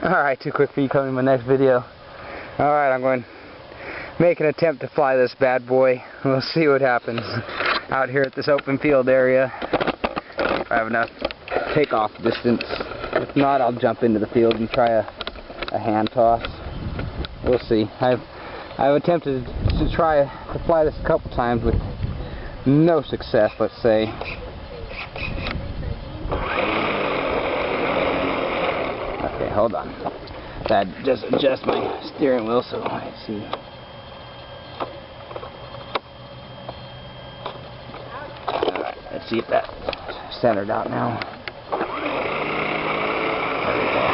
Alright, 2cwik4u coming in my next video. Alright, I'm going to make an attempt to fly this bad boy. We'll see what happens out here at this open field area. If I have enough takeoff distance. If not, I'll jump into the field and try a hand toss. We'll see. I've attempted to try to fly this a couple times with no success, let's say. Okay, hold on. That just adjust my steering wheel so I see. Alright, let's see if that's centered out now. There we go.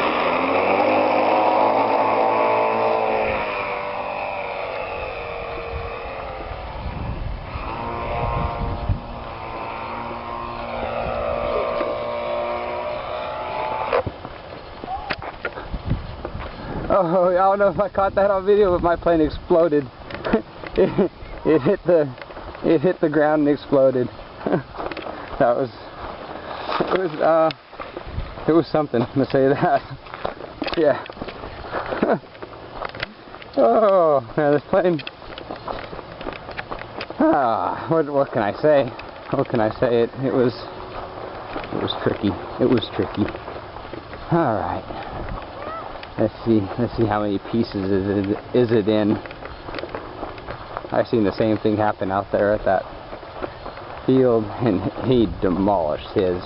Oh, I don't know if I caught that on video, but my plane exploded. it hit the ground and exploded. It was something, to say that. Yeah. Oh, man, this plane. What can I say? What can I say? It was tricky. It was tricky. All right. Let's see how many pieces is it in. I've seen the same thing happen out there at that field, and he demolished his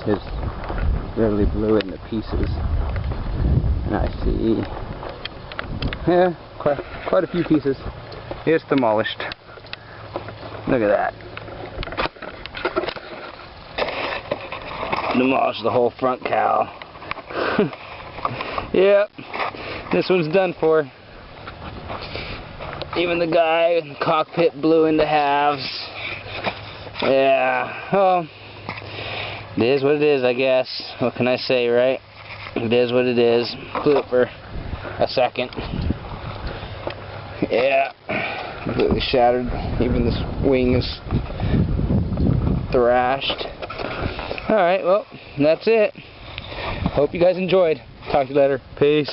really blew it into pieces. And I see, yeah, quite a few pieces. It's demolished. Look at that. Demolished the whole front cowl. Yep. This one's done for. Even the guy in the cockpit blew into halves. Yeah, well, it is what it is, I guess. What can I say, right? It is what it is. Blew it for a second. Yeah, completely shattered. Even this wing is thrashed. Alright, well, that's it. Hope you guys enjoyed. Talk to you later. Peace.